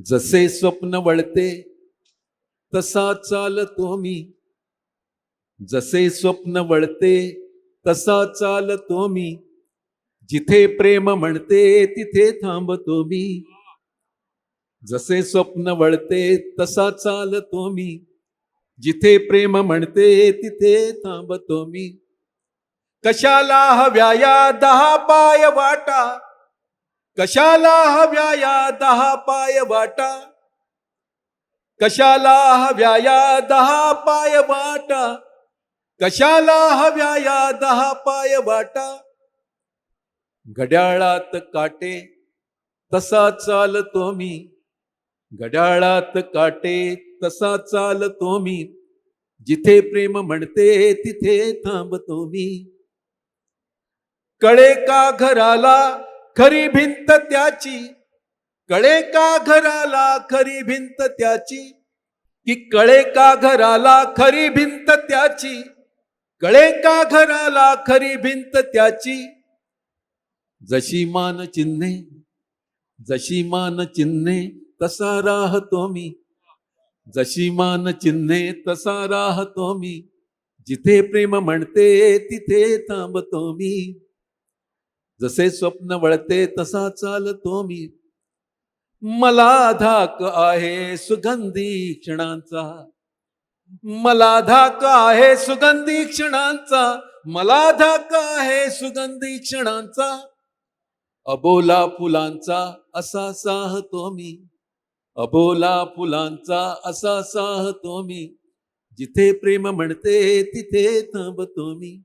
जसे स्वप्न वळते तसा चालतो मी, जसे स्वप्न वळते तसा चालतो मी, जिथे प्रेम म्हणते तिथे थांबतो मी. जसे स्वप्न वळते तसा चालतो मी, जिथे प्रेम म्हणते तिथे थांबतो मी. कशाला हव्या 10 पाय वाटा, कशाला हव्या 10 पाय वाटा, कशाला हव्या 10 पाय वाटा, कशाला हव्या 10 पाय वाटा. घड्याळात काटे तसा चालतो मी, घड्याळात काटे तसा चालतो मी, जिथे प्रेम म्हणते तिथे थांबतो मी. कळे का घराला खरी भिंत त्याची, कळे का घराला खरी भिंत त्याची, की कळे का घराला खरी भिंत त्याची, कळे का घराला खरी भिंत त्याची. जशी मान चिन्हे, जशी मान चिन्हे तसा राहतो मी, जशी मान चिन्हे तसा राहतो मी, जिथे प्रेम म्हणते तिथे थांबतो मी. जसे स्वप्न वळते तसा चालतो मी, मला धाक आहे सुगंधी क्षणांचा, मला धाक आहे सुगंधी क्षणांचा, मला धाक आहे सुगंधी क्षणांचा. अबोला फुलांचा असा साहतो मी, अबोला फुलांचा असा साहतो मी, जिथे प्रेम म्हणते तिथे थांबतो मी.